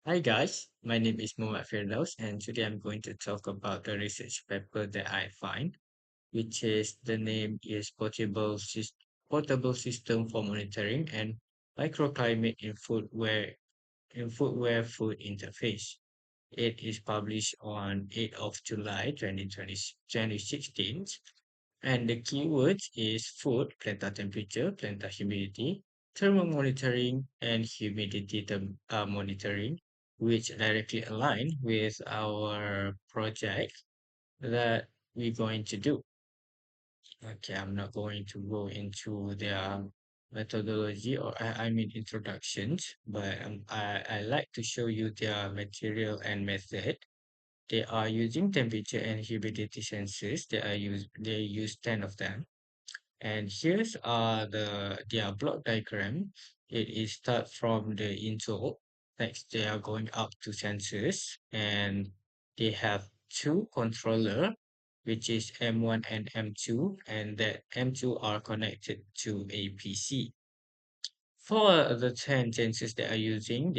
Hi guys, my name is Mohammad Firdaus and today I'm going to talk about the research paper that I find, which is the name is Portable System for Monitoring and Microclimate in Footwear Food Interface. It is published on 8th of July 2016 and the keywords is food, plantar temperature, plantar humidity, thermal monitoring, and humidity monitoring, which directly align with our project that we're going to do. Okay, I'm not going to go into their methodology I mean introductions, but I like to show you their material and method. They are using temperature and humidity sensors. They use 10 of them, and here's their block diagram. It is start from the intro. Next, they are going up to sensors, and they have two controller, which is M1 and M2, and that M2 are connected to a PC. For the 10 sensors they are using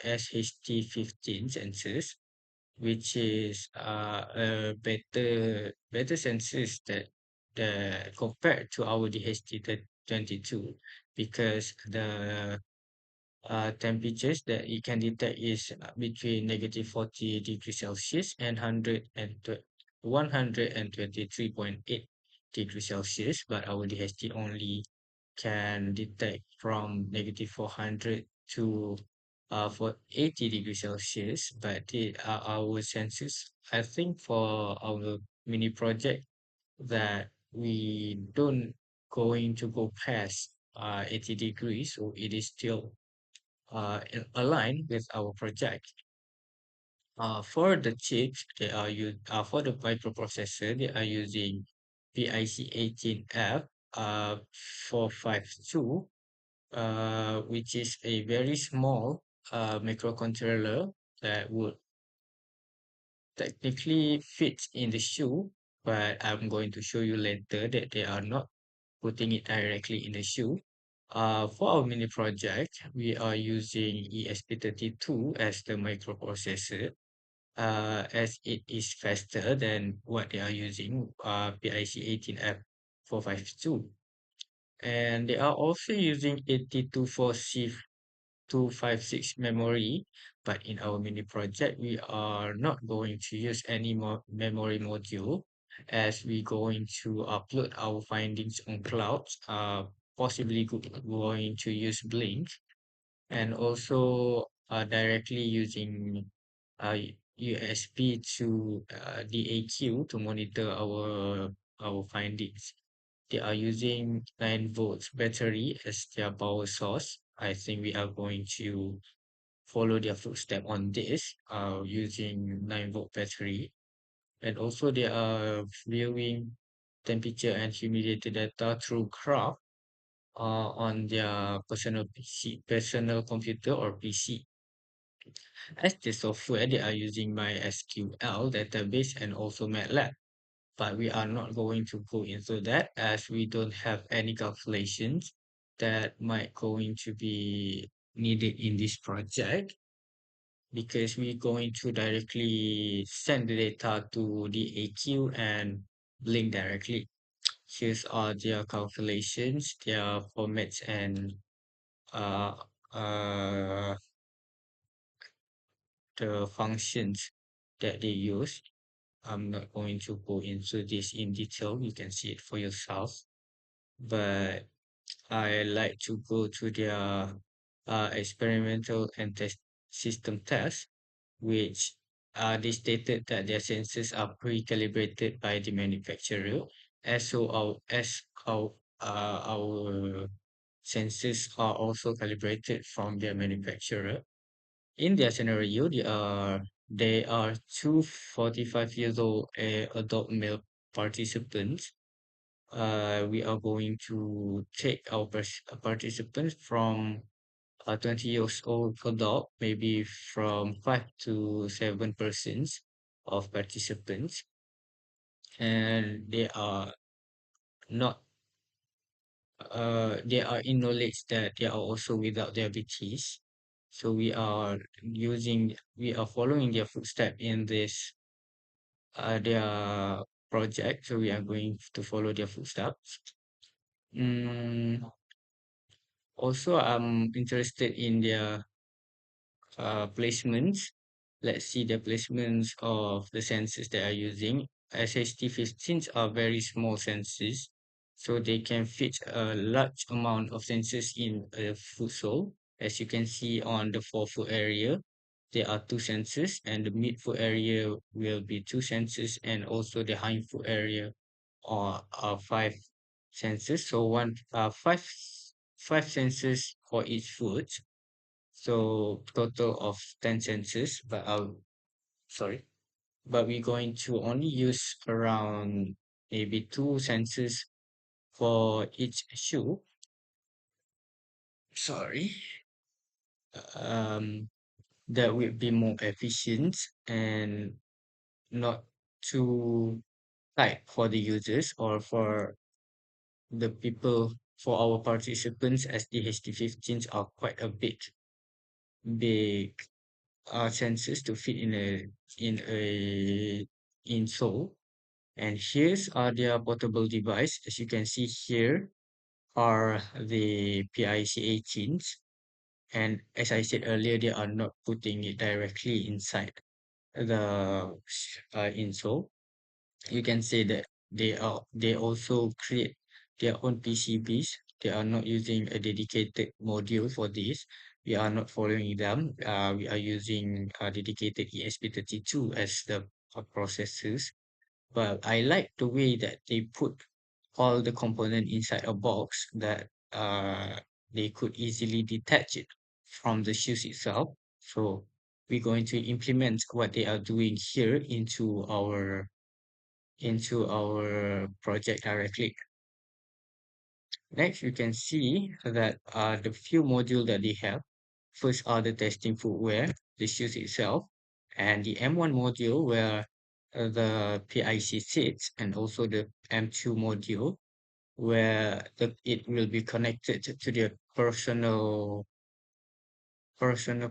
SHT-15 sensors, which is a better sensors that compared to our DHT22, because the temperatures that it can detect is between negative 40 degrees Celsius and 123.8 degrees Celsius, but our DHT only can detect from negative 400 to for 80 degrees Celsius. But our sensors, I think for our mini project, that we don't going to go past 80 degrees, so it is still aligned with our project. For the chips, for the microprocessor, they are using PIC18F 452, which is a very small microcontroller that would technically fit in the shoe, but I'm going to show you later that they are not putting it directly in the shoe. For our mini project, we are using ESP32 as the microprocessor, as it is faster than what they are using, PIC18F452. And they are also using 824C256 memory, but in our mini project, we are not going to use any more memory module, as we going to upload our findings on clouds, possibly going to use Blink, and also directly using USB to DAQ to monitor our findings. They are using 9 volts battery as their power source. I think we are going to follow their footstep on this, using 9-volt battery. And also they are viewing temperature and humidity data through graph on their personal computer or PC. As the software, they are using MySQL database and also MATLAB. But we are not going to go into that, as we don't have any calculations that might going to be needed in this project, because we're going to directly send the data to the AQ and Blink directly. Here's all their calculations, their formats, and uh, uh, the functions that they use. I'm not going to go into this in detail. You can see it for yourself. But I like to go to their experimental and test system test, which they stated that their sensors are pre-calibrated by the manufacturer, as so our sensors are also calibrated from their manufacturer. In their scenario, they are two 45 years old adult male participants. We are going to take our participants from a 20 years old adult, maybe from 5 to 7% of participants, and not they are in knowledge that they are also without diabetes. So we are following their footstep in this their project. So we are going to follow their footsteps. Mm, Also, I'm interested in their placements. Let's see the placements of the sensors they are using. SHT-15s are very small sensors, so they can fit a large amount of sensors in a foot sole. As you can see on the forefoot area, there are two sensors, and the midfoot area will be two sensors, and also the hindfoot area are five sensors. So five sensors for each foot, so total of 10 sensors, sorry, but we're going to only use around maybe two sensors for each shoe. Sorry. Um, that will be more efficient and not too tight for the users or for the people, for our participants, as the HT15s are quite a big sensors to fit in a insole. And here's are their portable device. As you can see here are the PIC18s. And as I said earlier, they are not putting it directly inside the insole. You can say that they also create their own PCBs. They are not using a dedicated module for this. We are not following them. We are using a dedicated ESP32 as the processors. But I like the way that they put all the component inside a box that they could easily detach it from the shoes itself. So we're going to implement what they are doing here into our project directly. Next, you can see that the few modules that they have. First are the testing footwear, the shoes itself, and the M1 module where the PIC sits, and also the M2 module where it will be connected to their personal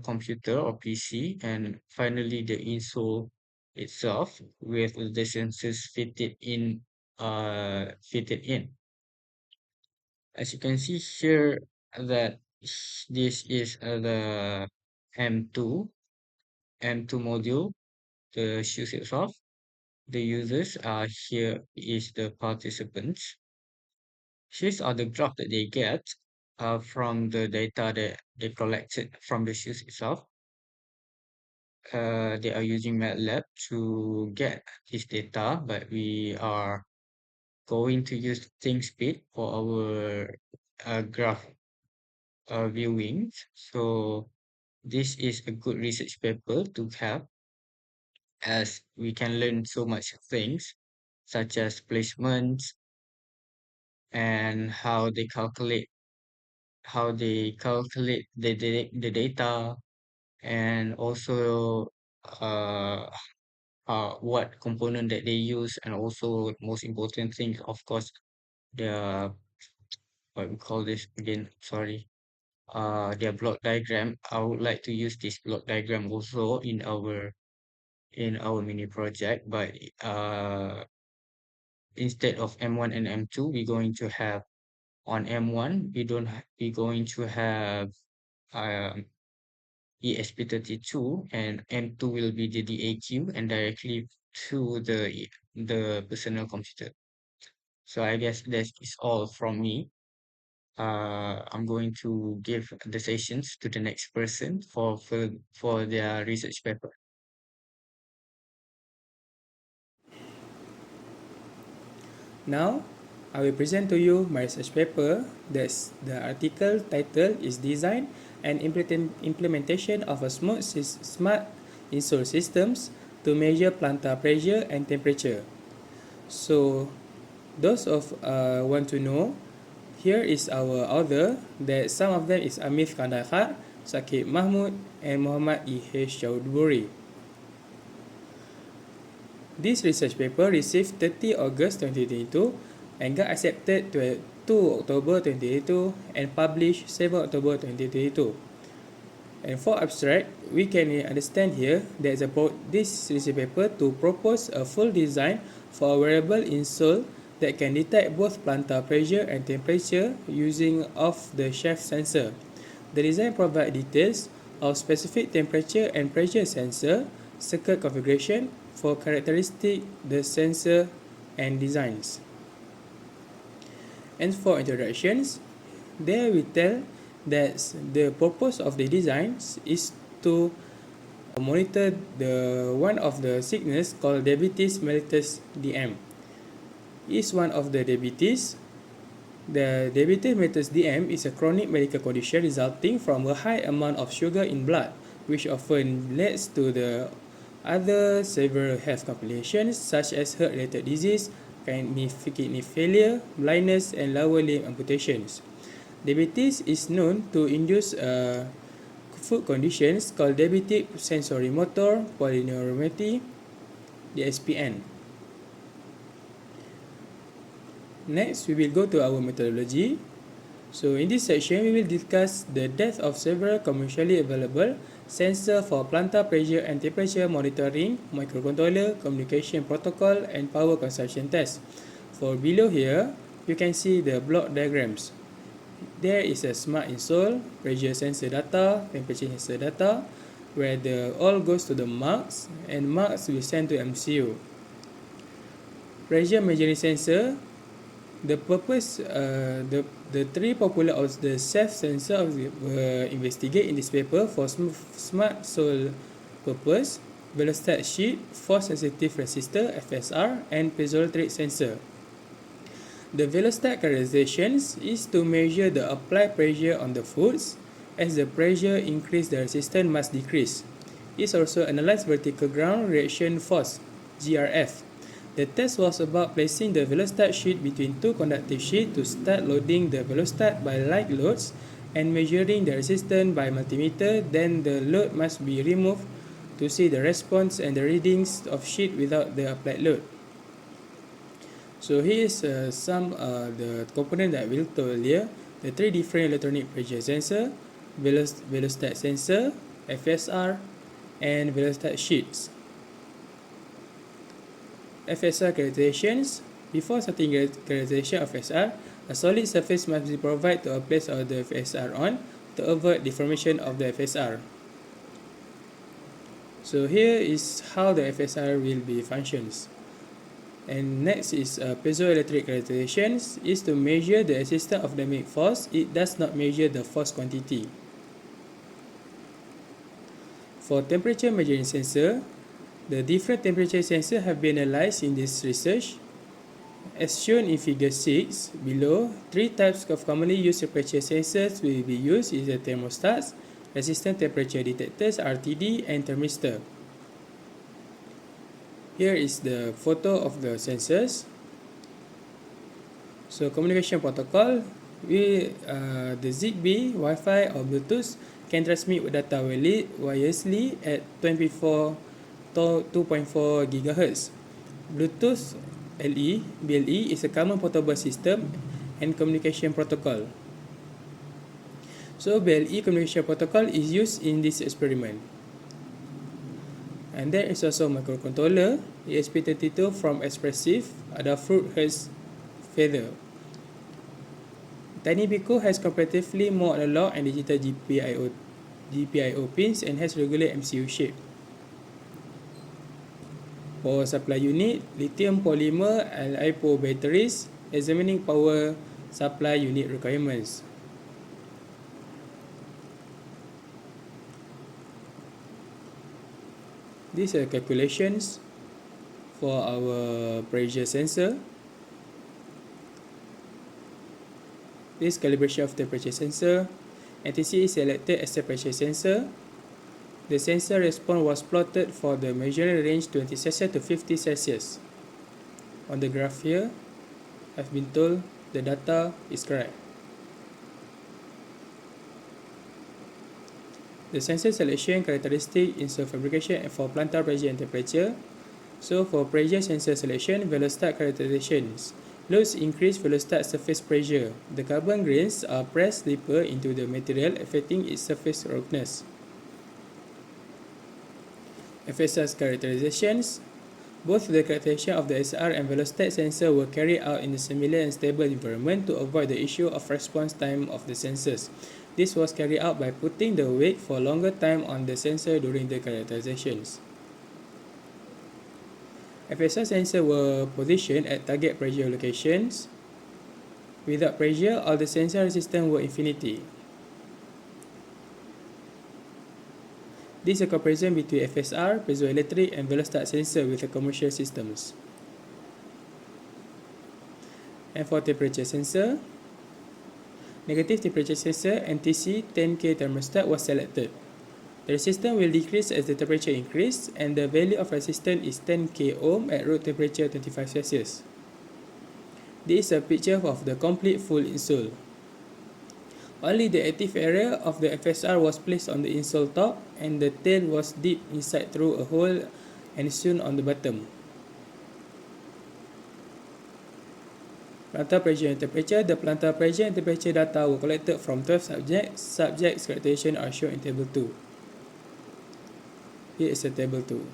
computer or PC, and finally the insole itself with the sensors fitted in. As you can see here that this is the M2 M2 module, the shoes itself. The users are here is the participants. These are the graph that they get from the data that they collected from the shoes itself. They are using MATLAB to get this data, but we are going to use ThinkSpeed for our graph viewing. So this is a good research paper to have, as we can learn so much things such as placements and how they calculate the data, and also uh, what component that they use, and also most important thing, of course, the what we call this again, sorry, their block diagram. I would like to use this block diagram also in our mini project, but instead of M1 and M2, we're going to have on M1, we're going to have um, ESP32, and M2 will be the DAQ and directly to the personal computer. So I guess that is all from me. I'm going to give the sessions to the next person for their research paper. Now, I will present to you my research paper. The article title is Design and Implementation of a Smart Insole Systems to Measure Plantar Pressure and Temperature. So, those of want to know, here is our author. That some of them is Amif Kandahar, Sakib Mahmud, and Muhammad H. Chaudhuri. This research paper received 30 August 2022 and got accepted to 2 October 2022 and published 7 October 2022. And for abstract, we can understand here that about this research paper to propose a full design for a wearable insole that can detect both plantar pressure and temperature using off-the-shelf sensor. The design provides details of specific temperature and pressure sensor, circuit configuration for characteristic the sensor and designs. And for introductions, there we tell that the purpose of the designs is to monitor the one of the sickness called diabetes mellitus DM. Is one of the diabetes. The diabetes mellitus DM is a chronic medical condition resulting from a high amount of sugar in blood, which often leads to the other several health complications such as heart-related disease, kidney failure, blindness, and lower limb amputations. Diabetes is known to induce food conditions called diabetic sensorimotor polyneuropathy, DSPN. Next, we will go to our methodology. So in this section, we will discuss the depth of several commercially available sensor for plantar pressure and temperature monitoring, microcontroller, communication protocol, and power consumption test. For below here, you can see the block diagrams. There is a smart insole, pressure sensor data, temperature sensor data, where the all goes to the marks and marks will send to MCU. Pressure measuring sensor, the purpose, the three popular of the self sensor were investigated in this paper for smart sole purpose, velostat sheet, force sensitive resistor FSR, and piezoelectric sensor. The velostat characterizations is to measure the applied pressure on the foods. As the pressure increase, the resistance must decrease. It also analyzed vertical ground reaction force (GRF). The test was about placing the velostat sheet between two conductive sheets to start loading the velostat by light loads and measuring the resistance by multimeter. Then the load must be removed to see the response and the readings of sheet without the applied load. So here is some the component that we told earlier. The three different electronic pressure sensor, velostat sensor, FSR, and velostat sheets. FSR characterizations. Before starting characterization of FSR, a solid surface must be provided to a place of the FSR on to avoid deformation of the FSR. So here is how the FSR will be functions. And next is piezoelectric characterizations is to measure the existence of dynamic force. It does not measure the force quantity. For temperature measuring sensor, the different temperature sensors have been analyzed in this research. As shown in figure 6 below, three types of commonly used temperature sensors will be used is the thermostats, resistant temperature detectors RTD, and thermistor. Here is the photo of the sensors. So communication protocol, the ZigBee, Wi-Fi or Bluetooth can transmit data wirelessly at 2.4 GHz. Bluetooth LE, BLE is a common portable system and communication protocol. So BLE communication protocol is used in this experiment. And there is also microcontroller ESP32 from Espressif, Adafruit has Feather. TinyBeagle has comparatively more analog and digital GPIO pins and has regular MCU shape. Power supply unit, lithium polymer and LiPo batteries, examining power supply unit requirements. These are calculations for our pressure sensor. This calibration of temperature sensor. NTC is selected as the pressure sensor. The sensor response was plotted for the measuring range 20 Celsius to 50 Celsius. On the graph here, I've been told the data is correct. The sensor selection characteristic in fabrication and for plantar pressure and temperature. So for pressure sensor selection, velostat characterizations. Loads increase velostat surface pressure. The carbon grains are pressed deeper into the material, affecting its surface roughness. FSR's characterizations. Both the characterization of the SR and velocity sensor were carried out in a similar and stable environment to avoid the issue of response time of the sensors. This was carried out by putting the weight for longer time on the sensor during the characterizations. FSR sensors were positioned at target pressure locations. Without pressure, all the sensor resistance were infinity. This is a comparison between FSR, piezoelectric, and velostat sensor with the commercial systems. And for temperature sensor, negative temperature sensor NTC 10K thermostat was selected. The resistance will decrease as the temperature increases, and the value of resistance is 10K ohm at room temperature 25 Celsius. This is a picture of the complete full insole. Only the active area of the FSR was placed on the insole top, and the tail was dipped inside through a hole and sewn on the bottom. Plantar pressure and temperature. The plantar pressure and temperature data were collected from 12 subjects. Subjects' characterization are shown in table 2. Here is a table 2.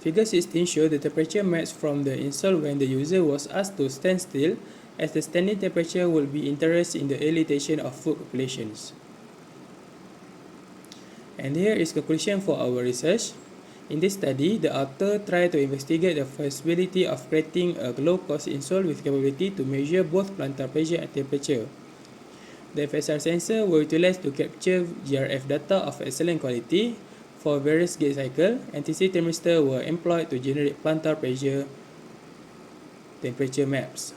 Figure 16 shows the temperature maps from the insole when the user was asked to stand still, as the standing temperature will be interested in the elevation of food populations. And here is conclusion for our research. In this study, the author tried to investigate the feasibility of creating a low-cost insole with capability to measure both plantar pressure and temperature. The FSR sensor were utilized to capture GRF data of excellent quality. For various gauge cycles, NTC thermistors were employed to generate plantar pressure temperature maps.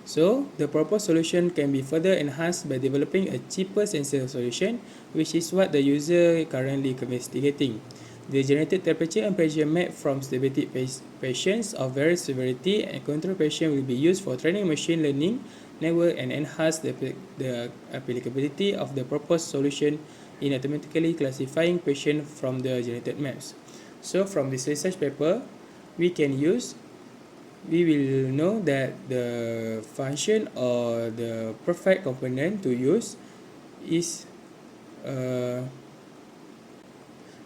So, the proposed solution can be further enhanced by developing a cheaper sensor solution, which is what the user currently investigating. The generated temperature and pressure map from diabetic patients of various severity and control patient will be used for training machine learning network and enhance the applicability of the proposed solution in automatically classifying patients from the generated maps. So from this research paper, we will know that the function or the perfect component to use is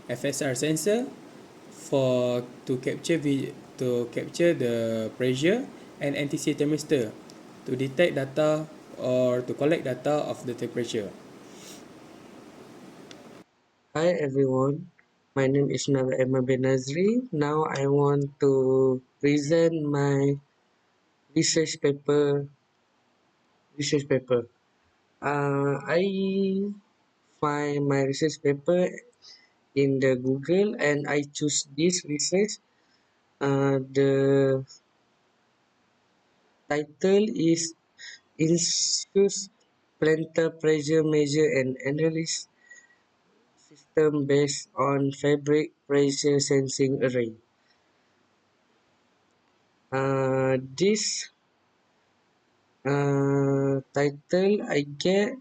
FSR sensor to capture the pressure, and NTC thermistor to detect data or to collect data of the temperature. Hi everyone, my name is Nava Emma Benazri. Now I want to present my research paper. I find my research paper in the Google and I choose this research. The title is Insus Plantar Pressure Measure and Analysis System Based on Fabric Pressure Sensing Array. This title I get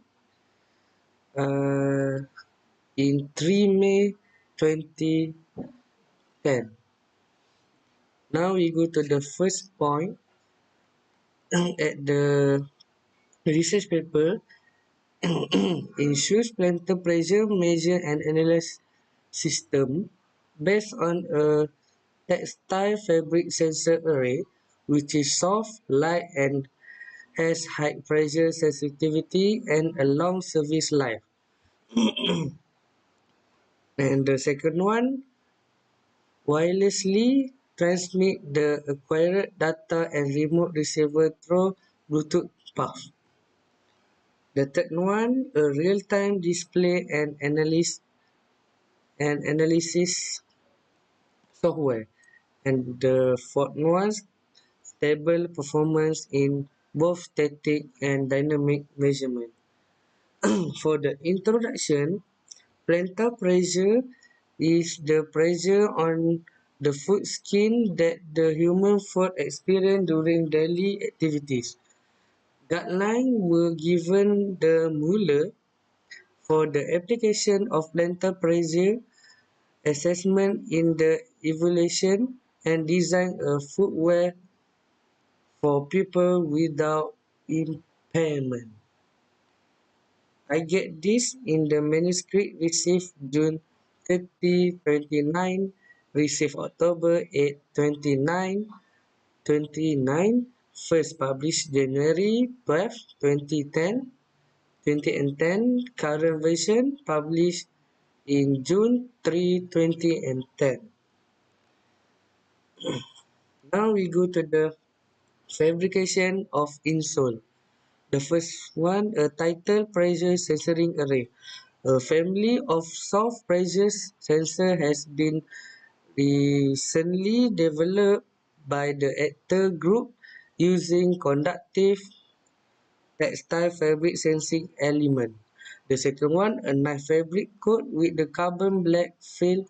in 3 May 2010. Now we go to the first point at the research paper. Ensures plantar pressure measure and analyze system based on a textile fabric sensor array which is soft, light and has high pressure sensitivity and a long service life. And the second one, wirelessly transmit the acquired data and remote receiver through Bluetooth path. The third one, a real-time display and analysis software. And the fourth one, stable performance in both static and dynamic measurement. For the introduction, plantar pressure is the pressure on the foot skin that the human foot experience during daily activities. Guidelines were given the Mueller for the application of plantar pressure assessment in the evaluation and design a footwear for people without impairment. I get this in the manuscript received June 30, 29, received October 8, 29, first published January 12, 2010, 2010, current version published in June 3, 2010. Now we go to the fabrication of insole. The first one, a title pressure sensoring array. A family of soft pressure sensor has been recently developed by the Actor Group using conductive textile fabric sensing element. The second one, a knife fabric coat with the carbon black fill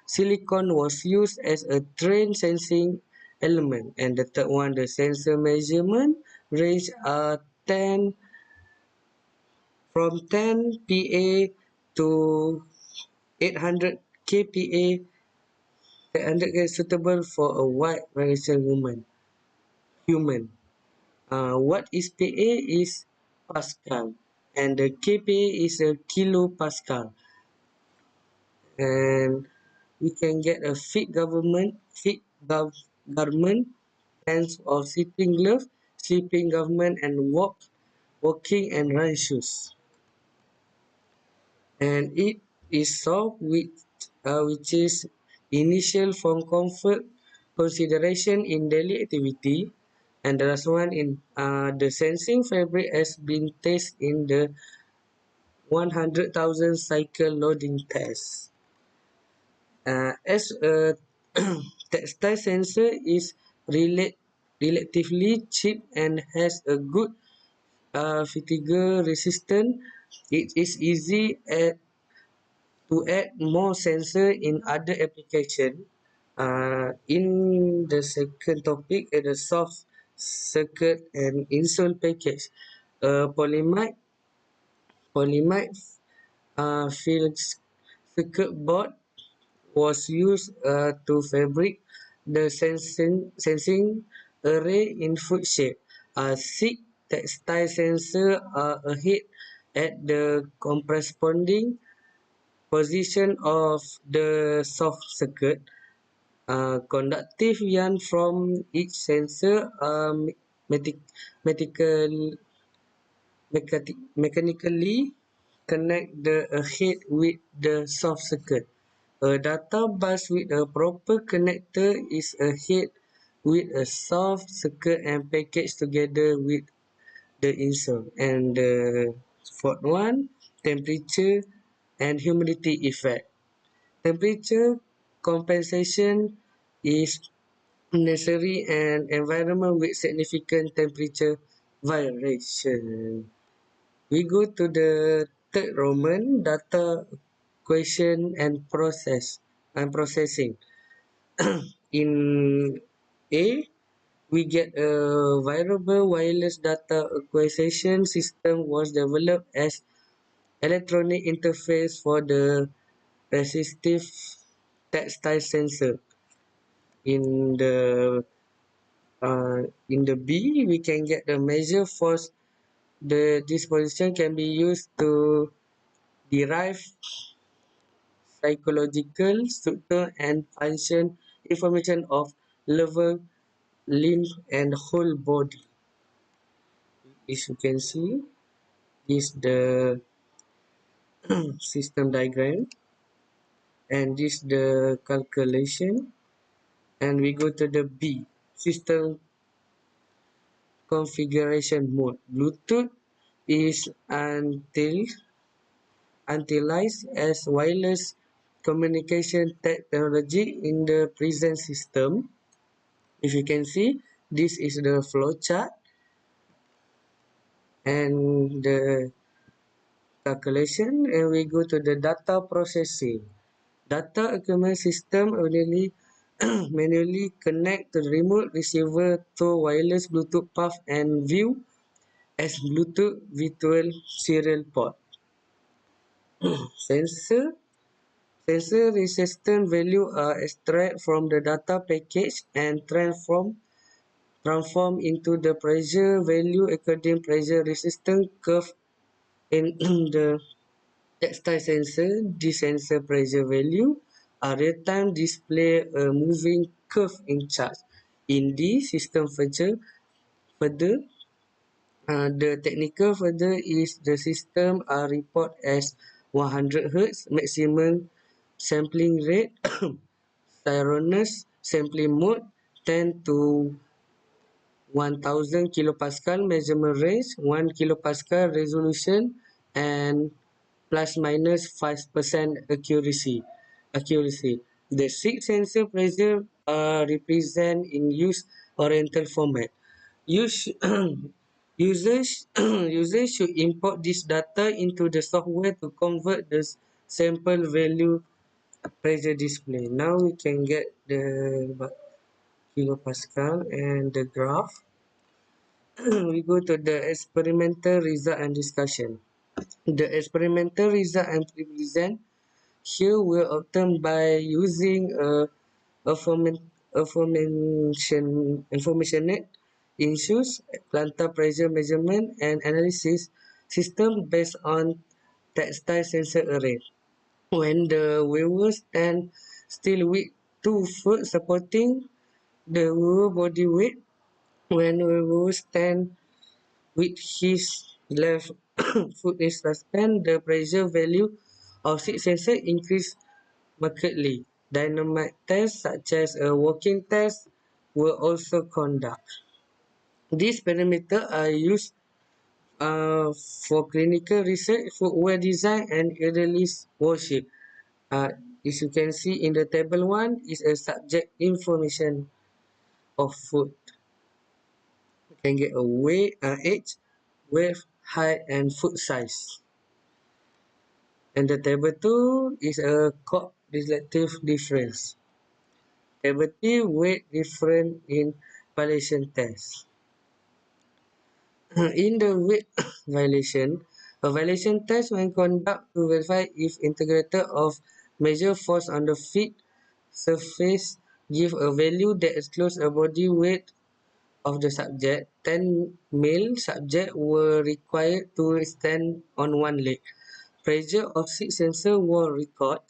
silicone was used as a train sensing element. And the third one, the sensor measurement range are 10 from 10 PA to 800 kPa, 800 is suitable for a wide variation human. What is PA is Pascal, and the kPa is a kilopascal. And we can get a garment, pants or sitting glove, sleeping garment, and walking and run shoes. And it is soft, which is initial from comfort consideration in daily activity. And the last one, in the sensing fabric has been tested in the 100,000 cycle loading test. As a textile sensor is relatively cheap and has a good fatigue resistance, it is easy to add more sensor in other application. In the second topic, the soft circuit and insole package. Polyamide field circuit board was used to fabric the sensing array in foot shape. Six textile sensors are ahead at the corresponding position of the soft circuit. Conductive yarn from each sensor are mechanically connect the head with the soft circuit. A data bus with a proper connector is a head with a soft circuit and packaged together with the insole. And the fourth one, temperature and humidity effect. Temperature compensation is necessary in environment with significant temperature variation. We go to the third Roman, data question and processing. In A, we get a variable wireless data acquisition system was developed as electronic interface for the resistive textile sensor. In the B, we can get the measure force. The disposition can be used to derive psychological structure and function information of level, limb, and whole body. As you can see, this is the system diagram, and this is the calculation. And we go to the B, system configuration mode. Bluetooth is utilized as wireless communication technology in the present system. If you can see, this is the flow chart and the calculation, and we go to the data processing. Data accumulation system manually connect to the remote receiver to wireless Bluetooth path and view as Bluetooth virtual serial port. Sensor Sensor resistance value are extracted from the data package and transform into the pressure value according pressure resistance curve in the textile sensor. This sensor pressure value are real-time display a moving curve in charge. In this system further the technical further is the system are report as 100 Hz maximum sampling rate, synchronous sampling mode, 10 to 1000 kilopascal measurement range, 1 kilopascal resolution, and plus minus 5% accuracy. The six sensor pressure are represent in use oriental format. Use, users, users should import this data into the software to convert the sample value pressure display. Now we can get the kilopascal and the graph. We go to the experimental result and discussion. The experimental result and present here were obtained by using information net issues, plantar pressure measurement and analysis system based on textile sensor array. When the wearer stand still with 2 foot supporting the wearer body weight, when the wearer stand with his left foot is suspended, the pressure value of six sensor increase markedly. Dynamic tests such as a walking test were also conducted. These parameters are used for clinical research, footwear design, and elderly worship. As you can see in the table 1 is a subject information of foot. You can get a weight, age, width, height, and foot size. And the table 2 is a cord relative difference. Table 3, weight difference in violation test. In the weight violation, a violation test when conducted to verify if integrator of measure force on the feet surface give a value that excludes a body weight of the subject. 10 male subjects were required to stand on one leg. Pressure of 6 sensor were recorded.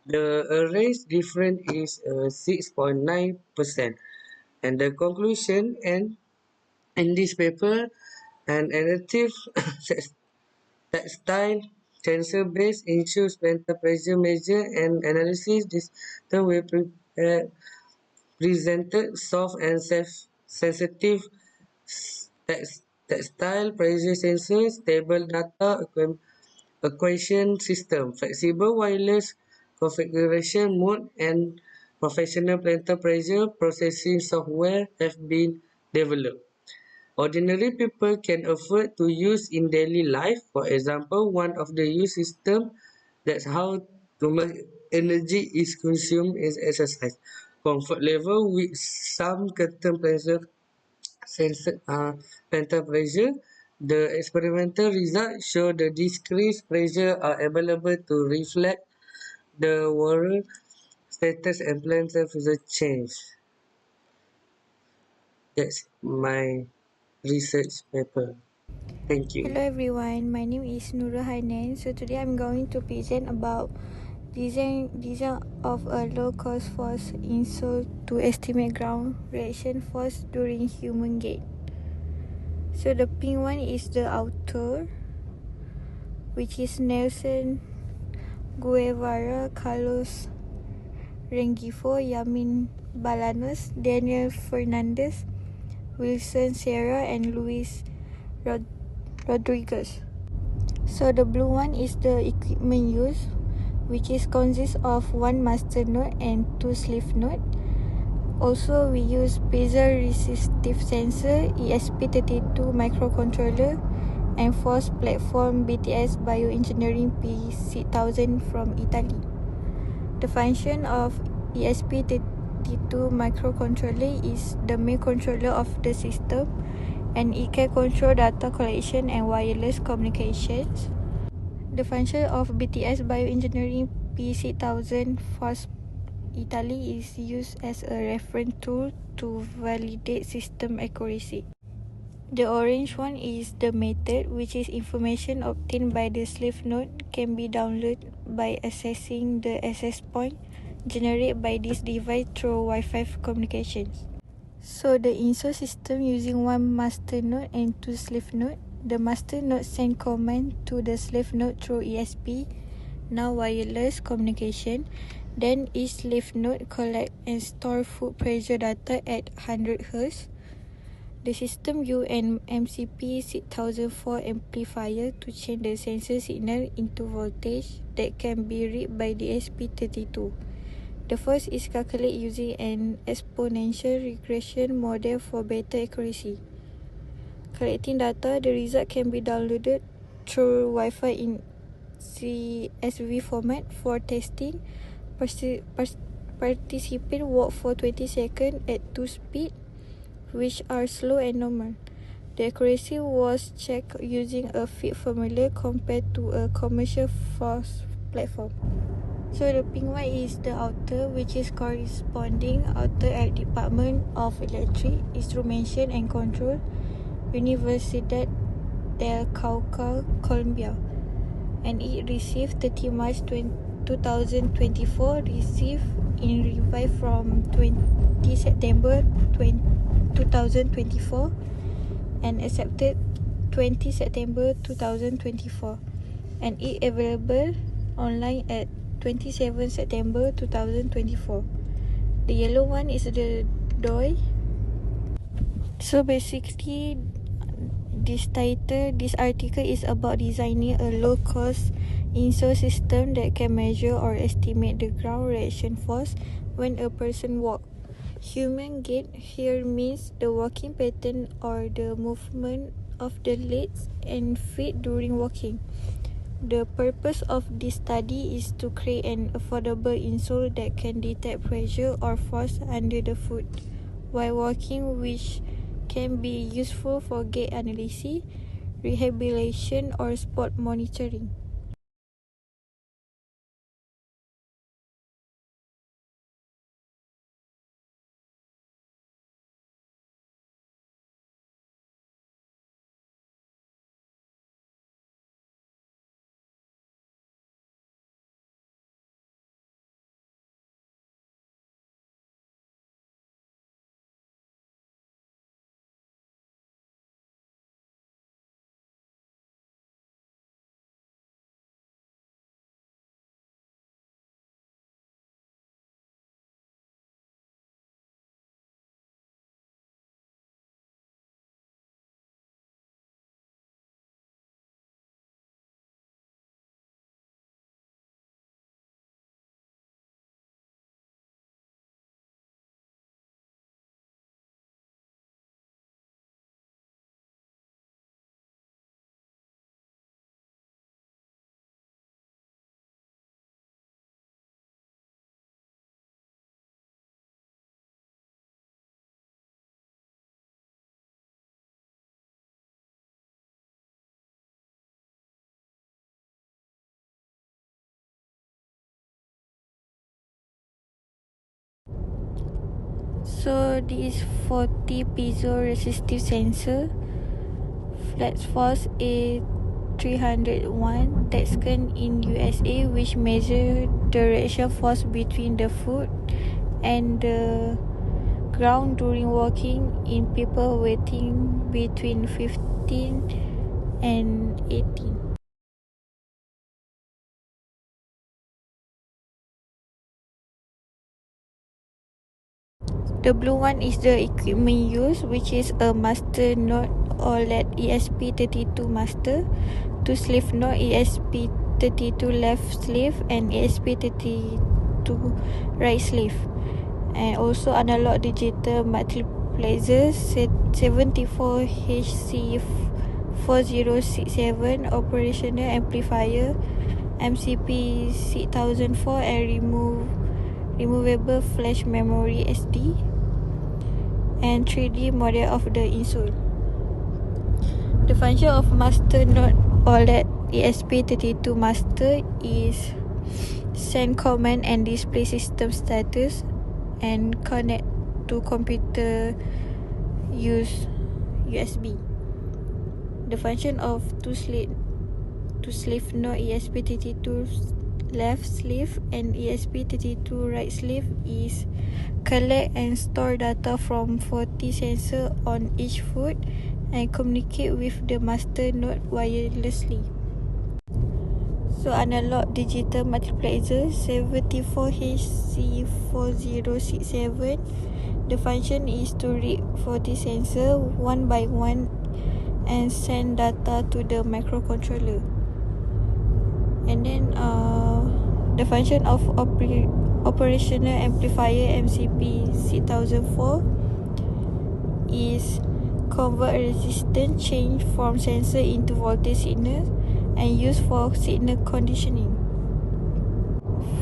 The array's difference is 6.9%. And the conclusion and in this paper, an adaptive textile sensor-based ensures plantar pressure measure and analysis. This term will presented soft and sensitive textile pressure sensors, stable data equation system, flexible wireless configuration mode, and professional plantar pressure processing software have been developed. Ordinary people can afford to use in daily life. For example, one of the use system that's how too much energy is consumed is exercise. Comfort level with some curtain pressure sensor plantar pressure. The experimental results show the decreased pressure are available to reflect the wearer status and plantar pressure change. That's my research paper. Thank you. Hello everyone, my name is Nura Hanan. So today I'm going to present about design of a low cost force insole to estimate ground reaction force during human gait. So the pink one is the author, which is Nelson Guevara, Carlos Rengifo, Yamin Balanos, Daniel Fernandez, Wilson Serra, and Luis Rodriguez. So the blue one is the equipment used, which is consists of one master node and two sleeve node. Also, we use pressure resistive sensor, ESP32 microcontroller, and force platform BTS Bioengineering P6000 from Italy. The function of ESP32 microcontroller is the main controller of the system, and it can control data collection and wireless communications. The function of BTS Bioengineering ESP6000 Force Italy is used as a reference tool to validate system accuracy. The orange one is the method, which is information obtained by the slave node can be downloaded by accessing the access point generated by this device through Wi-Fi communications. So the install system using one master node and two slave node. The master node send command to the slave node through ESP, now wireless communication. Then each slave node collect and store foot pressure data at 100 Hz. The system use an MCP6004 amplifier to change the sensor signal into voltage that can be read by the ESP32. The first is calculated using an exponential regression model for better accuracy. Collecting data, the result can be downloaded through Wi-Fi in CSV format for testing. Participants walk for 20 seconds at 2 speed, which are slow and normal. The accuracy was checked using a fit formula compared to a commercial force platform. So the pink one is the outer, which is corresponding outer at Department of Electric, Instrumentation and Control, Universidad del Cauca, Colombia. And it received 30 March 2024, received in revive from 20 September 2024 and accepted 20 September 2024, and it available online at 27 September 2024. The yellow one is the DOI. So basically, this article is about designing a low-cost install system that can measure or estimate the ground reaction force when a person walks. Human gait here means the walking pattern or the movement of the legs and feet during walking. The purpose of this study is to create an affordable insole that can detect pressure or force under the foot while walking, which can be useful for gait analysis, rehabilitation, or sport monitoring. So this 40 piezo-resistive sensor, flat force A301 Dexcom in USA, which measure the reaction force between the foot and the ground during walking in people weighing between 15 and 18. The blue one is the equipment used, which is a master node OLED ESP32 master, two slave node ESP32 left slave and ESP32 right slave, and also analog digital multiplexer 74HC4067 operational amplifier MCP6004 and removable flash memory SD, and 3D model of the insole. The function of master node OLED ESP32 master is send command and display system status, and connect to computer use USB. The function of two-sleeve node ESP32 left sleeve and ESP32 right sleeve is collect and store data from 40 sensors on each foot and communicate with the master node wirelessly. So analog digital multiplexer 74HC4067. The function is to read 40 sensors one by one and send data to the microcontroller. And then the function of operational amplifier MCP 6004 is convert resistance change from sensor into voltage signal and use for signal conditioning.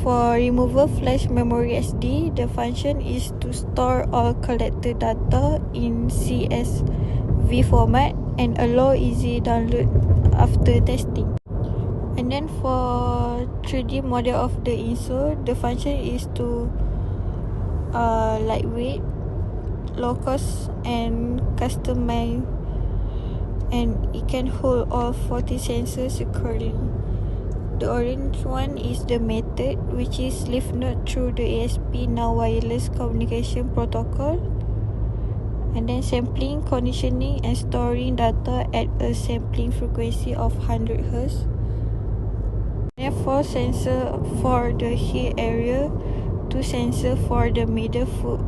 For remover flash memory SD, the function is to store all collected data in CSV format and allow easy download after testing. And then for 3D model of the INSO, the function is to lightweight, low cost and customized, and it can hold all 40 sensors securely. The orange one is the method, which is sleeve node through the ASP now wireless communication protocol, and then sampling, conditioning and storing data at a sampling frequency of 100 Hz. There are 4 sensors for the head area, 2 sensors for the middle foot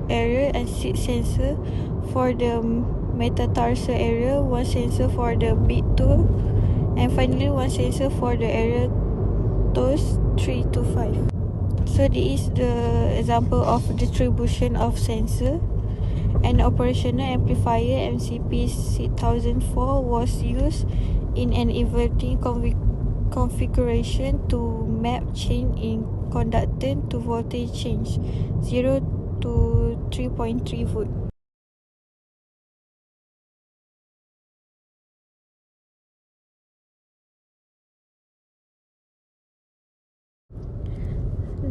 area and 6 sensors for the metatarsal area, 1 sensor for the big toe, and finally 1 sensor for the area toes 3 to 5. So this is the example of distribution of sensor. An operational amplifier MCP 6004 was used in an inverting configuration to map change in conductance to voltage change 0 to 3.3 volt.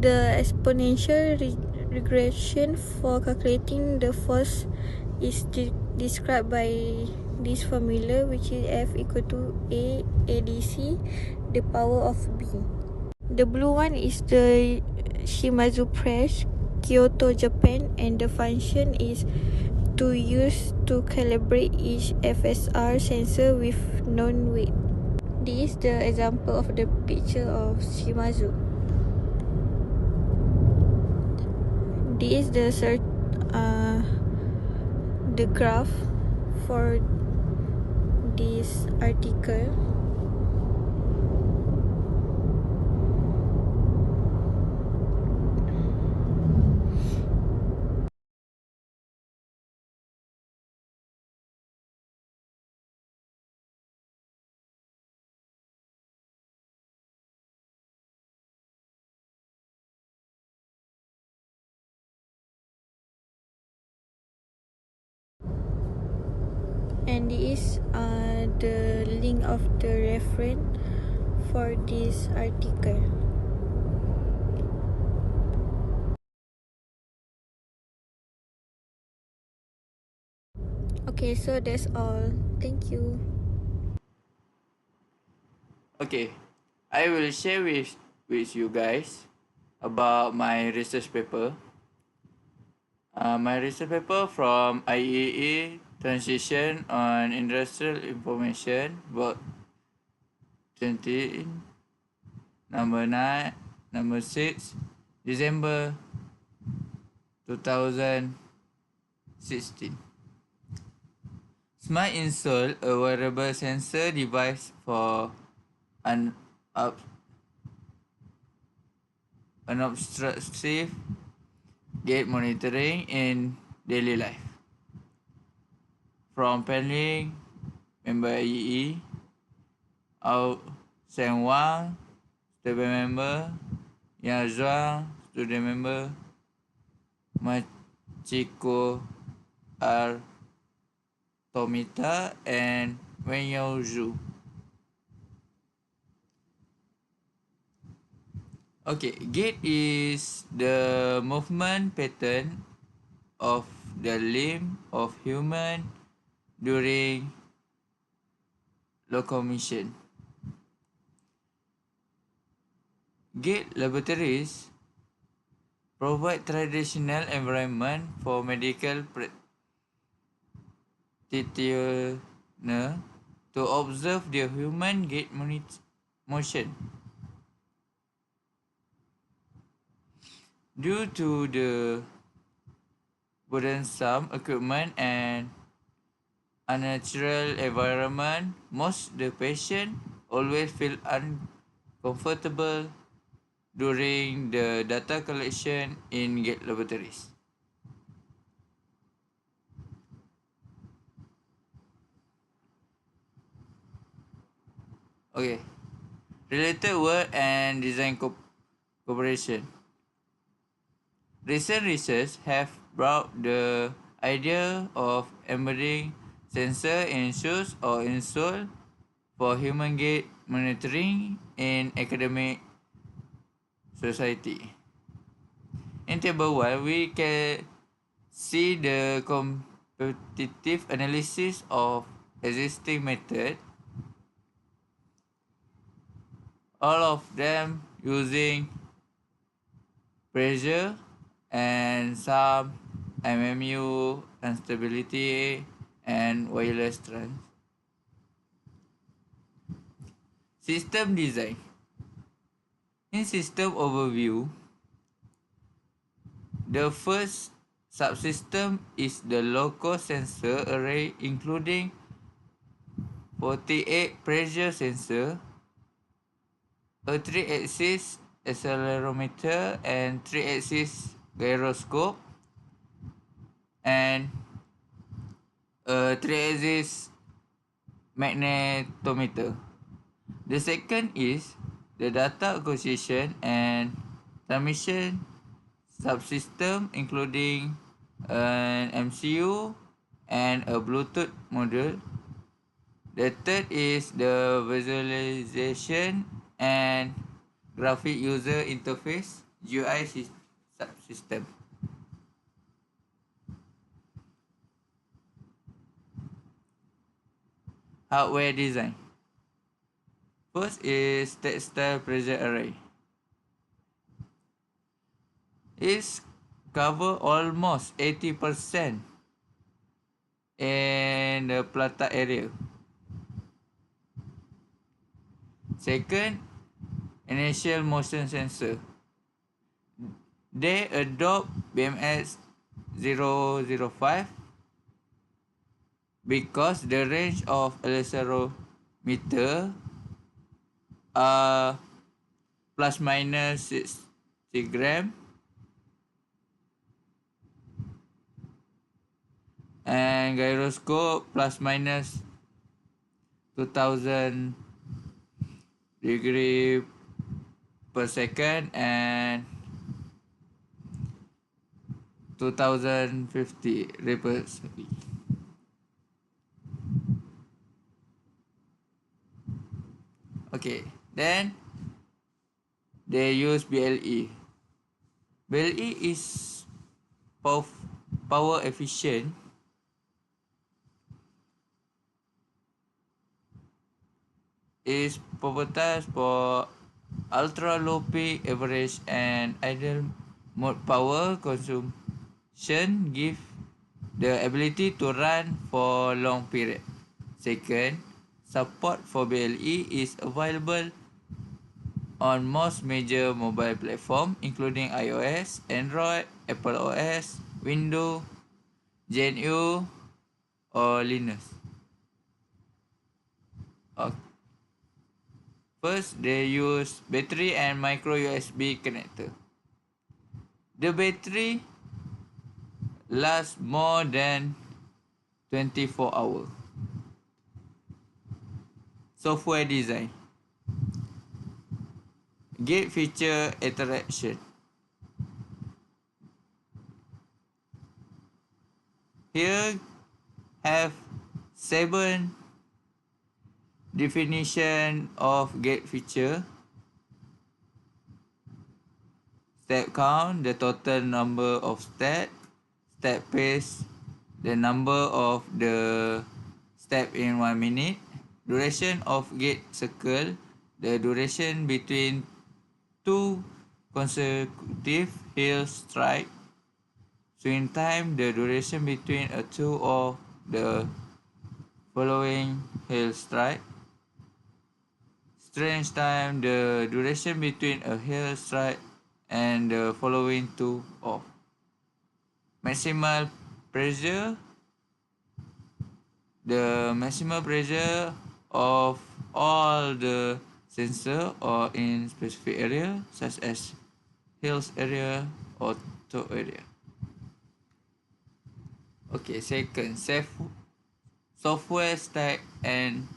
The exponential regression for calculating the force is described by this formula, which is F equal to A ADC the power of B. The blue one is the Shimazu Press, Kyoto, Japan, and the function is to use to calibrate each FSR sensor with known weight. This is the example of the picture of Shimazu. This is the graph for this article. And this is the link of the reference for this article. Okay, so that's all. Thank you. Okay, I will share with you guys about my research paper. My research paper from IEA Transition on Industrial Information, Work 20, number 9, number 6, December 2016. Smart Insole, a wearable sensor device for unobstructive gait monitoring in daily life. From Penling, member IEE, Ao Seng Wang, student member, Yang Zhuang, student member, Machiko R. Tomita, and Wenyao Zhu. Okay, gait is the movement pattern of the limb of human during locomotion. Gait laboratories provide traditional environment for medical practitioner to observe the human gait motion. Due to the burdensome equipment and unnatural environment, most the patient always feel uncomfortable during the data collection in gait laboratories. Okay, related work and design cooperation. Recent research have brought the idea of embedding sensor in shoes or in sole for human gait monitoring in academic society. In table 1, we can see the competitive analysis of existing method, all of them using pressure and some MMU instability and wireless trans. System design. In system overview, the first subsystem is the local sensor array including 48 pressure sensor, a 3-axis accelerometer and 3-axis gyroscope, and a 3-axis magnetometer. The second is the data acquisition and transmission subsystem including an MCU and a Bluetooth module. The third is the visualization and graphic user interface GUI subsystem. Hardware design. First is textile pressure array. It cover almost 80% in the plata area. Second, initial motion sensor. They adopt BMS 005 because the range of accelerometer are plus minus 60 gram and gyroscope plus minus 2000 degree per second and 2050 per second. Okay, then they use BLE. BLE is power efficient is proprietary for ultra low peak average and ideal mode power consumption give the ability to run for long period. Second, support for BLE is available on most major mobile platforms including iOS, Android, Apple OS, Windows, GNU, or Linux. Okay. First, they use battery and micro USB connector. The battery lasts more than 24 hours. Software design. Gate feature interaction. Here have 7 definition of gate feature. step count, the total number of steps, step pace, the number of the step in 1 minute, duration of gate circle, the duration between two consecutive heel strike, swing time, the duration between a two of the following heel strike, strange time, the duration between a heel strike and the following two of maximal pressure, the maximal pressure of all the sensor or in specific area such as heels area or toe area. Okay, second, software stack and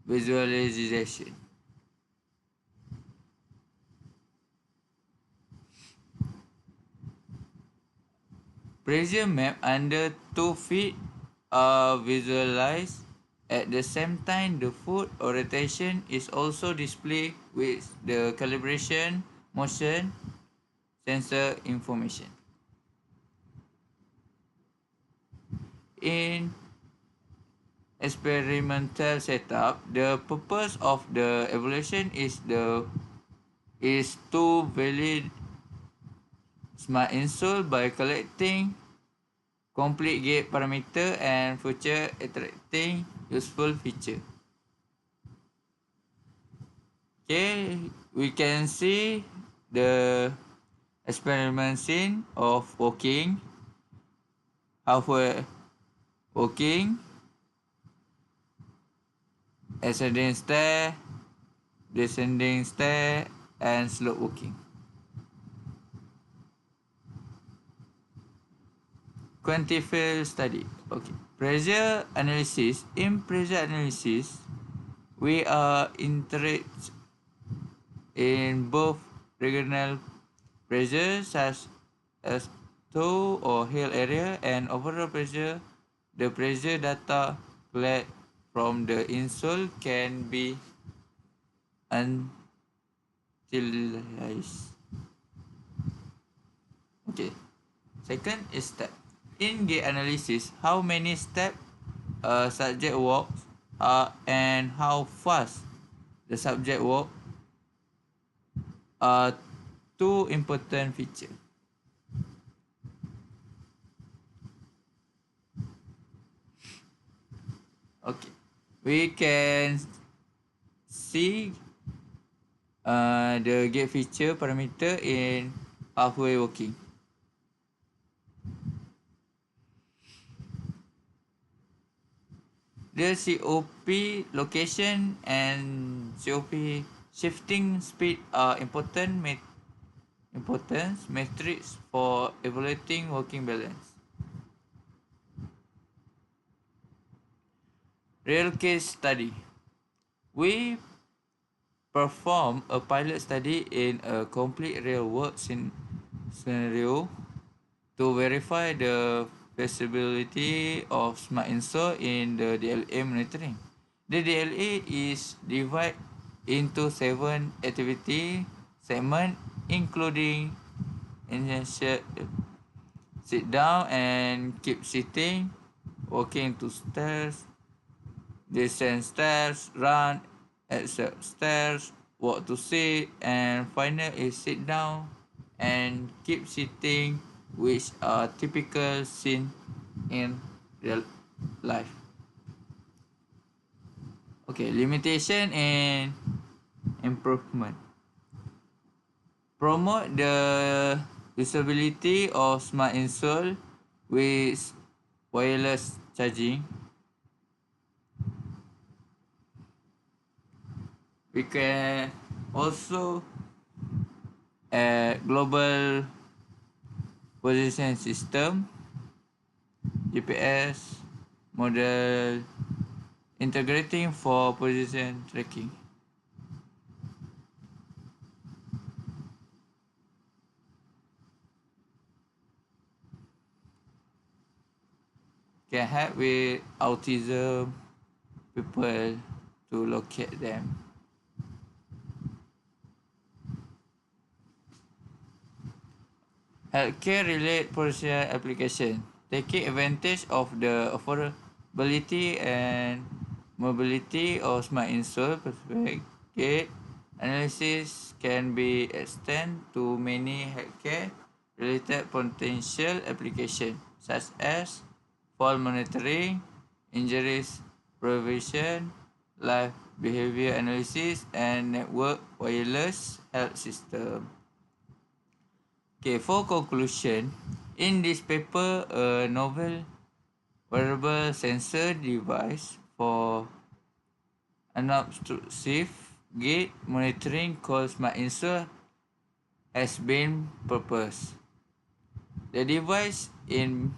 visualization. Pressure map under 2 feet are visualized. At the same time, the foot orientation is also displayed with the calibration, motion, sensor information. In experimental setup, the purpose of the evaluation is to validate smart insole by collecting complete gate parameter and future iterating useful feature. Okay, we can see the experiment scene of walking, halfway walking, ascending stair, descending stair, and slope walking. Quantifier study. Okay. Pressure analysis. In pressure analysis, we are interested in both regional pressure such as toe or heel area and overall pressure. The pressure data collected from the insole can be utilized. Okay. Second is step. In gait analysis, how many steps a subject walks and how fast the subject walks are two important features. Okay, we can see the gait feature parameter in halfway walking. The COP location and COP shifting speed are important metrics for evaluating walking balance. Real case study. We perform a pilot study in a complete real world scenario to verify the feasibility of smart insole in the DLA monitoring. The DLA is divided into 7 activity segments including initial sit down and keep sitting, walking to stairs, descend stairs, run, exit stairs, walk to sit, and final is sit down and keep sitting, which are typical seen in real life. Okay, limitation and improvement. Promote the usability of smart insole with wireless charging. We can also add global position system, GPS, model integrating for position tracking. Can help with autism people to locate them. healthcare-related potential application, taking advantage of the affordability and mobility of smart insole perfect gate analysis can be extended to many healthcare-related potential applications, such as fall monitoring, injuries prevention, life behavior analysis, and network wireless health system. Okay, for conclusion, in this paper, a novel wearable sensor device for unobtrusive gait monitoring called Smart Insole has been proposed. The device in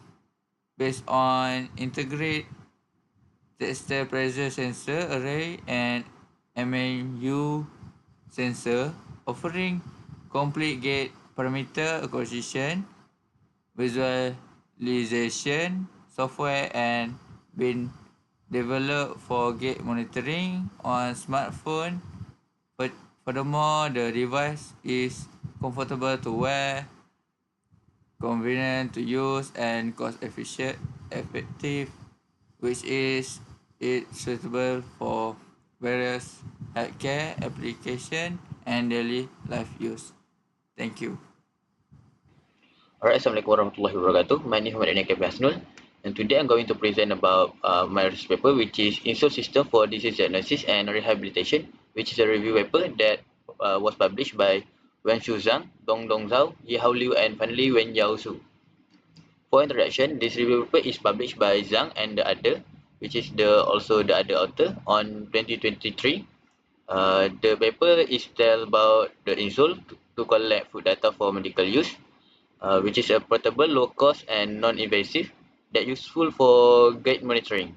based on integrate textile pressure sensor array and MAU sensor, offering complete gait parameter acquisition, visualization software, and been developed for gait monitoring on smartphone. But furthermore, the device is comfortable to wear, convenient to use, and cost efficient effective, which is it suitable for various healthcare application and daily life use. Thank you. Alright, Assalamualaikum warahmatullahi wabarakatuh. My name is Muhammad Anakan Hasnul, and today I'm going to present about my research paper, which is Insole System for Disease Diagnosis and Rehabilitation, which is a review paper that was published by Wen Shu Zhang, Dong Dong Zhao, Ye Hao Liu, and Fan Li Wen Yao Su. For introduction, this review paper is published by Zhang and the other, which is also the other author, on 2023. The paper is tell about the insole to collect food data for medical use, which is a portable, low cost, and non-invasive that useful for gait monitoring.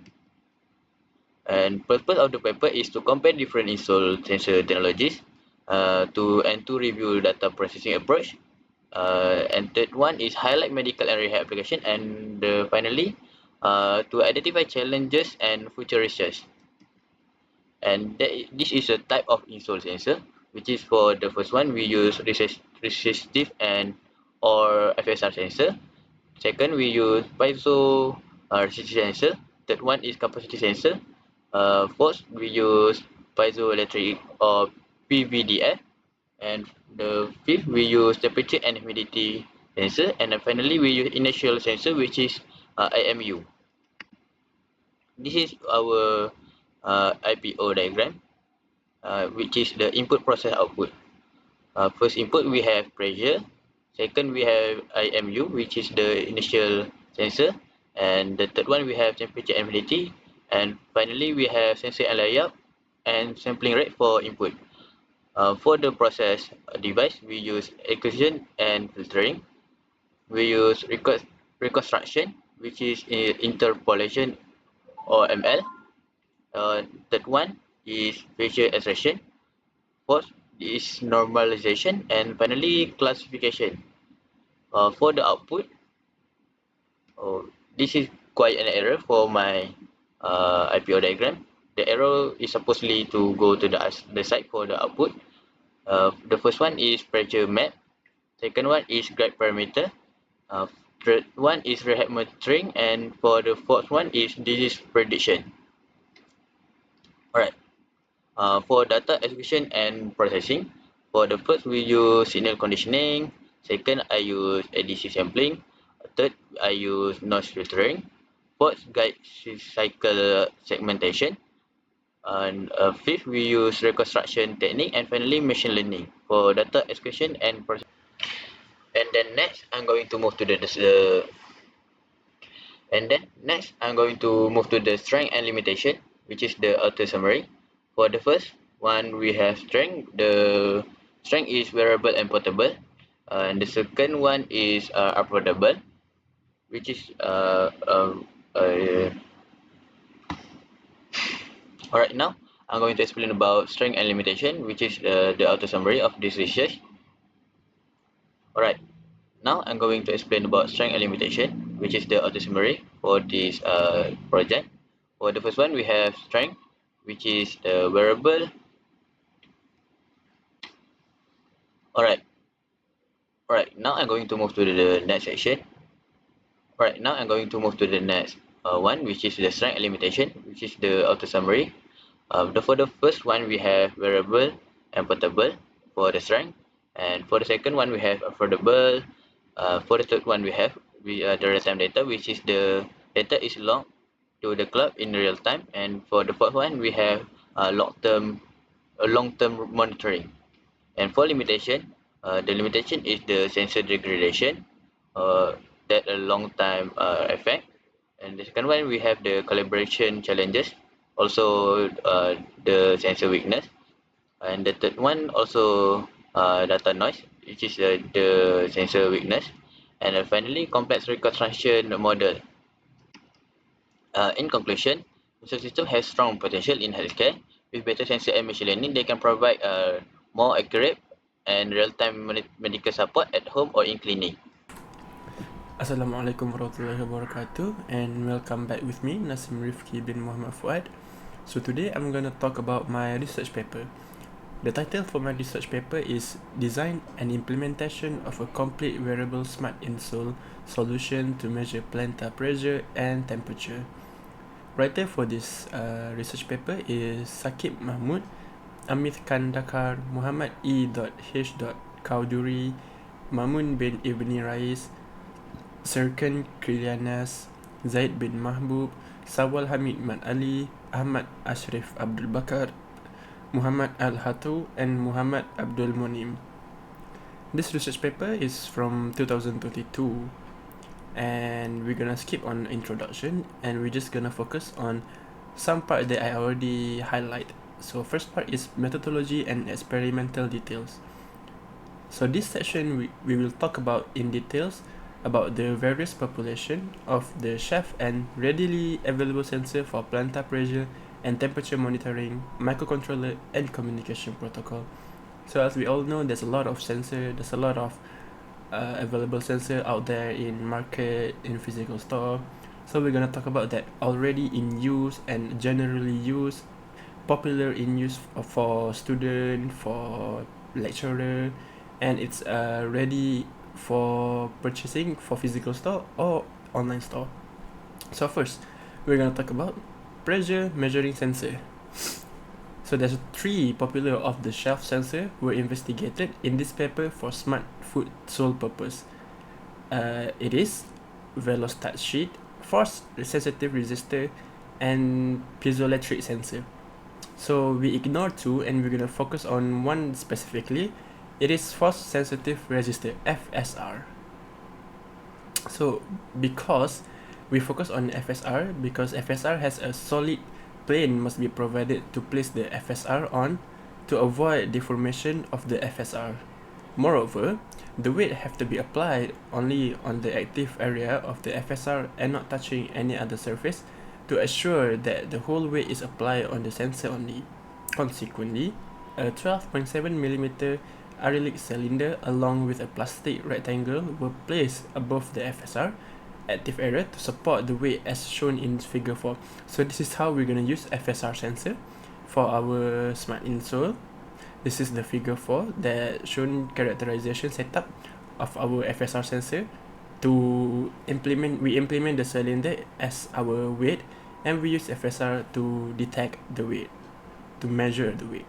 And purpose of the paper is to compare different insole sensor technologies, to review data processing approach. And third one is highlight medical and rehab application, and finally, to identify challenges and future research. And this is a type of insole sensor, which is for the first one we use resistive and or FSR sensor. Second, we use piezo resistive sensor. Third one is capacity sensor. Fourth, we use piezoelectric or PVDF. And the fifth, we use temperature and humidity sensor. And then finally, we use inertial sensor, which is IMU. This is our IPO diagram, which is the input process output. First input we have pressure, second we have IMU, which is the initial sensor, and the third one we have temperature and humidity, and finally we have sensor and layout and sampling rate for input. For the process device, we use acquisition and filtering. We use reconstruction, which is interpolation or ML. Third one is facial extraction. Fourth is normalization, and finally classification. For the output, this is quite an error for my IPO diagram. The arrow is supposedly to go to the side for the output. The first one is pressure map. Second one is guide parameter. Third one is rehab monitoring, and for the fourth one is disease prediction. Alright. For data execution and processing, for the first we use signal conditioning. Second, I use ADC sampling. Third, I use noise filtering. Fourth, guide cycle segmentation. And fifth, we use reconstruction technique. And finally, machine learning for data execution and processing. And then next, I'm going to move to the strength and limitation, which is the author summary. For the first one, we have strength. The strength is wearable and portable. And the second one is affordable, which is alright. Now I'm going to explain about strength and limitation, which is the author summary of this research. Alright. Now I'm going to explain about strength and limitation, which is the author summary for this project. For the first one, we have strength, which is the wearable. Alright. Alright, now I'm going to move to the next section. Alright, now I'm going to move to the next one, which is the strength and limitation, which is the auto summary. For the first one, we have variable and portable for the strength, and for the second one, we have affordable. For the third one, we the real-time data, which is the data is logged to the cloud in real time, and for the fourth one, we have long-term monitoring. And for limitation, the limitation is the sensor degradation, uh, that a long time effect. And the second one, we have the calibration challenges, also the sensor weakness. And the third one also data noise, which is the sensor weakness. And finally, complex reconstruction model. In conclusion, the system has strong potential in healthcare. With better sensor and machine learning, they can provide more accurate and real-time medical support at home or in clinic. Assalamualaikum warahmatullahi wabarakatuh, and welcome back with me, Nasim Rifki bin Muhammad Fuad. So today I'm going to talk about my research paper. The title for my research paper is Design and Implementation of a Complete Wearable Smart Insole Solution to Measure Plantar Pressure and Temperature. Writer for this research paper is Sakib Mahmud, Amit Kandakar, Muhammad E.H. Kauduri, Mamun bin Ibni Rais, Serkan Krilianas, Zaid bin Mahbub, Sawal Hamid Mat Ali, Ahmad Ashraf Abdul Bakar, Muhammad Al-Hatu, and Muhammad Abdul Monim. This research paper is from 2022, and we're gonna skip on introduction, and we're just gonna focus on some part that I already highlight. So first part is methodology and experimental details. So this section we will talk about in details about the various population of the chef and readily available sensor for plantar pressure and temperature monitoring, microcontroller, and communication protocol. So as we all know, there's a lot of sensor, there's a lot of available sensor out there in market, in physical store. So we're gonna talk about that already in use and generally used, popular in use for student, for lecturer, and it's ready for purchasing for physical store or online store. So first, we're gonna talk about pressure measuring sensor. So there's 3 popular off-the-shelf sensor were investigated in this paper for smart foot sole purpose. It is Velostat sheet, force sensitive resistor, and piezoelectric sensor. So we ignore 2 and we're gonna focus on one specifically. It is force sensitive resistor, FSR. So because we focus on FSR, because FSR has a solid plane must be provided to place the FSR on to avoid deformation of the FSR. Moreover, the weight have to be applied only on the active area of the FSR and not touching any other surface to assure that the whole weight is applied on the sensor only. Consequently, a 12.7mm acrylic cylinder along with a plastic rectangle were placed above the FSR active area to support the weight as shown in figure 4. So this is how we're going to use FSR sensor for our smart insole. This is the figure 4 that shown characterization setup of our FSR sensor. We implement the cylinder as our weight, and we use FSR to detect the weight, to measure the weight.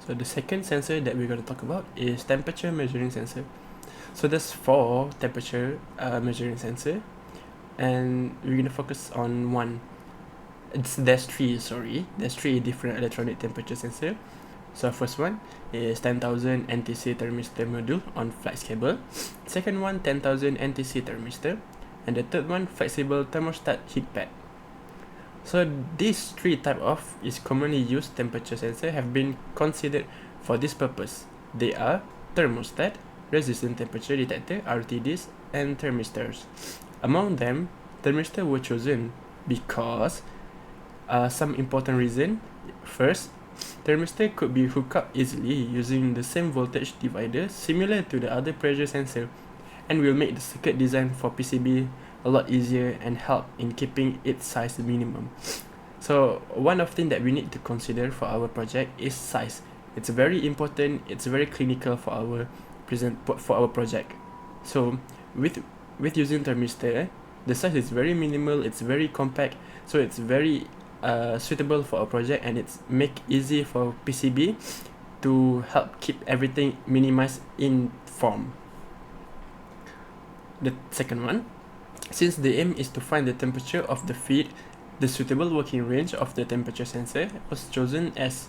So the second sensor that we're going to talk about is temperature measuring sensor. So there's 4 temperature measuring sensor, and we're going to focus on one. There's 3 different electronic temperature sensor. So first one is 10,000 NTC thermistor module on flex cable. Second one 10,000 NTC thermistor, and the third one flexible thermostat heat pad. So these 3 type of is commonly used temperature sensor have been considered for this purpose. They are thermostat, resistant temperature detector RTDs, and thermistors. Among them, thermistor were chosen because some important reason. First, thermistor could be hooked up easily using the same voltage divider similar to the other pressure sensor, and will make the circuit design for PCB a lot easier and help in keeping its size minimum. So one of the things that we need to consider for our project is size. It's very important, it's very clinical for our for our project. So with using thermistor, the size is very minimal, it's very compact, so it's very suitable for a project, and it's make easy for PCB to help keep everything minimized in form. The second one, since the aim is to find the temperature of the feed, the suitable working range of the temperature sensor was chosen as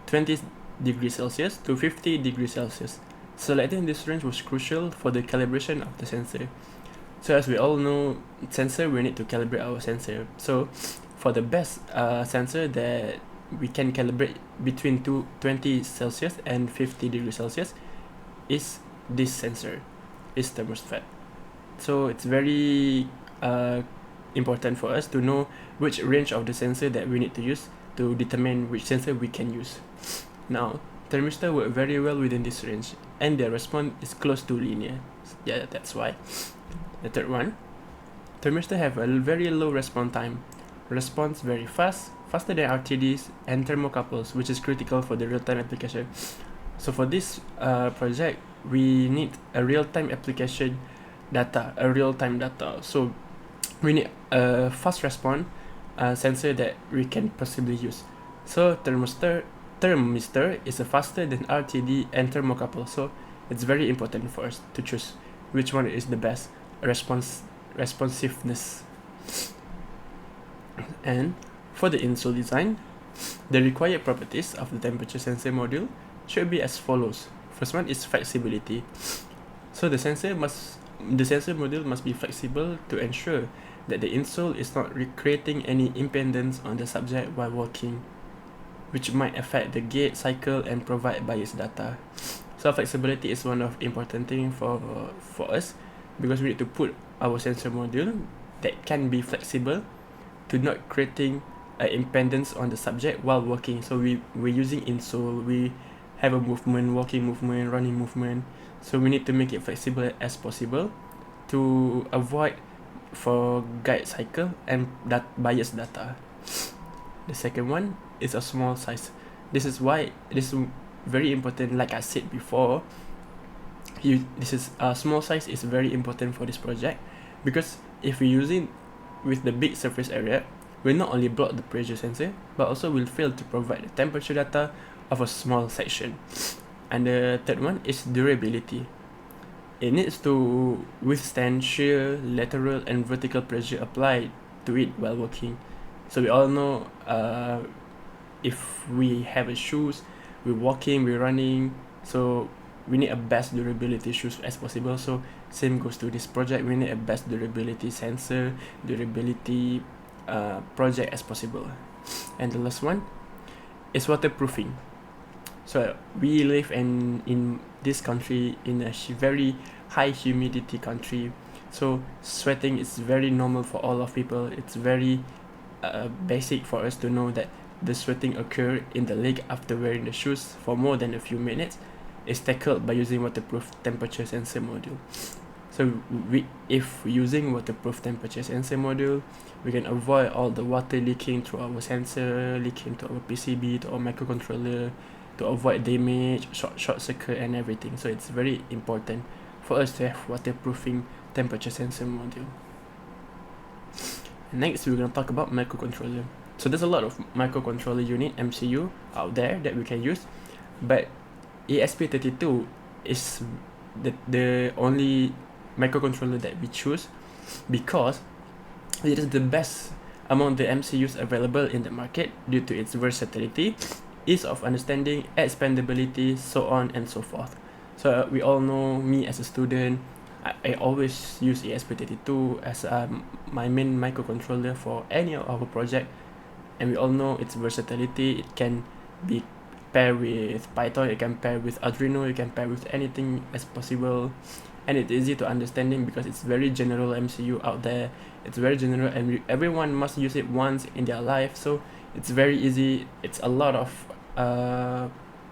20 degrees Celsius to 50 degrees Celsius. Selecting this range was crucial for the calibration of the sensor. So as we all know, sensor, we need to calibrate our sensor. So for the best sensor that we can calibrate between 20 Celsius and 50 degrees Celsius is this sensor, is thermostat. So it's very important for us to know which range of the sensor that we need to use to determine which sensor we can use. Now, thermistor work very well within this range, and their response is close to linear. Yeah, that's why. The third one, thermistor have a very low response time. Response very fast, faster than RTDs and thermocouples, which is critical for the real-time application. So for this project, we need a real-time application data, a real-time data. So we need a fast response sensor that we can possibly use. So thermistor is faster than RTD and thermocouple. So it's very important for us to choose which one is the best responsiveness. And for the insole design, the required properties of the temperature sensor module should be as follows. First one is flexibility. So the sensor module must be flexible to ensure that the insole is not creating any impedance on the subject while working, which might affect the gate cycle and provide bias data. So flexibility is one of important thing for us, because we need to put our sensor module that can be flexible to not creating an impedance on the subject while working. So we're using insole, we have a movement, walking movement, running movement, so we need to make it flexible as possible to avoid for guide cycle and that bias data. The second one is a small size. This is why this is very important. Like I said before, small size is very important for this project, because if we're using with the big surface area, we'll not only block the pressure sensor, but also will fail to provide the temperature data of a small section. And the third one is durability. It needs to withstand shear, lateral and vertical pressure applied to it while working. So we all know if we have a shoes, we're walking, we're running, so we need a best durability shoes as possible. So same goes to this project, we need a best durability sensor, durability project as possible. And the last one is waterproofing. So we live in this country, in a very high humidity country, so sweating is very normal for all of people. It's very basic for us to know that the sweating occur in the leg after wearing the shoes for more than a few minutes is tackled by using waterproof temperature sensor module. So if using waterproof temperature sensor module, we can avoid all the water leaking through our sensor, leaking to our PCB, to our microcontroller, to avoid damage, short circuit and everything. So it's very important for us to have waterproofing temperature sensor module. Next, we're going to talk about microcontroller. So there's a lot of microcontroller unit, MCU, out there that we can use, but ESP32 is the only microcontroller that we choose because it is the best among the MCUs available in the market due to its versatility, ease of understanding, expandability, so on and so forth. So we all know, me as a student, I always use ESP32 as my main microcontroller for any of our project, and we all know its versatility. It can be paired with Python, it can pair with Arduino, it can pair with anything as possible, and it's easy to understanding because it's very general MCU out there. It's very general and everyone must use it once in their life, so it's very easy. It's a lot of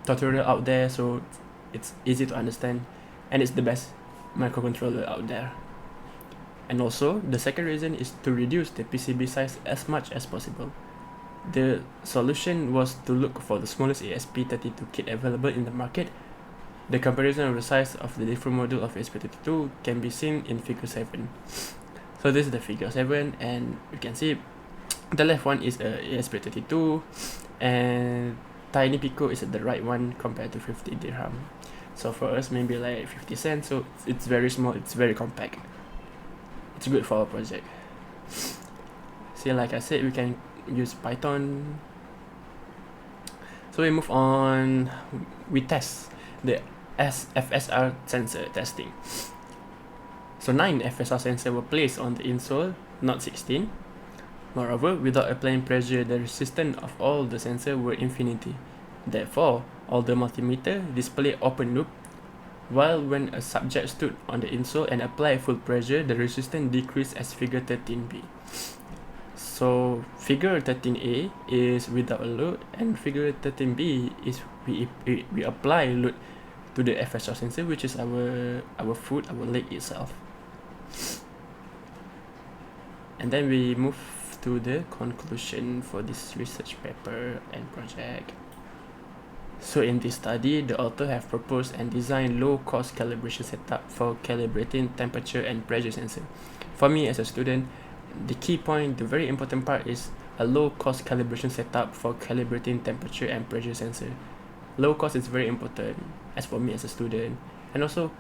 tutorial out there, so it's easy to understand, and it's the best microcontroller out there. And also the second reason is to reduce the PCB size as much as possible. The solution was to look for the smallest ESP32 kit available in the market The comparison of the size of the different module of ESP32 can be seen in figure 7. So this is the figure 7, and you can see the left one is a ESP32 and Tiny Pico is the right one compared to 50 dirham. So for us maybe like 50 cents, so it's very small, it's very compact. It's good for our project. See, like I said, we can use Python. So we move on, we test the FSR sensor testing. So 9 FSR sensors were placed on the insole, not 16. Moreover, without applying pressure, the resistance of all the sensors were infinity. Therefore, all the multimeter display open loop, while when a subject stood on the insole and applied full pressure, the resistance decreased as figure 13b. So figure 13a is without a load, and figure 13b is we apply load to the FSR sensor, which is our foot, our leg itself. And then we move to the conclusion for this research paper and project. So in this study, the author have proposed and designed low-cost calibration setup for calibrating temperature and pressure sensor. For me as a student, the key point, the very important part is a low-cost calibration setup for calibrating temperature and pressure sensor. Low cost is very important as for me as a student, and also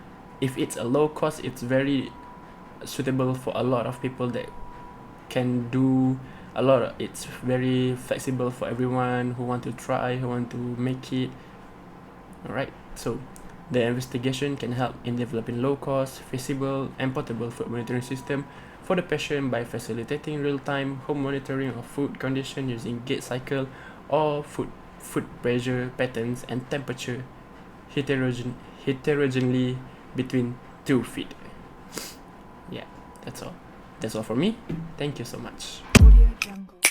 if it's a low cost, it's very suitable for a lot of people that can do a lot of, it's very flexible for everyone who want to try, who want to make it. Alright, so the investigation can help in developing low cost, feasible and portable food monitoring system for the patient by facilitating real-time home monitoring of food condition using gait cycle or food pressure patterns and temperature heterogeneously between 2 feet. Yeah, that's all from me. Thank you so much. Audio Jungle.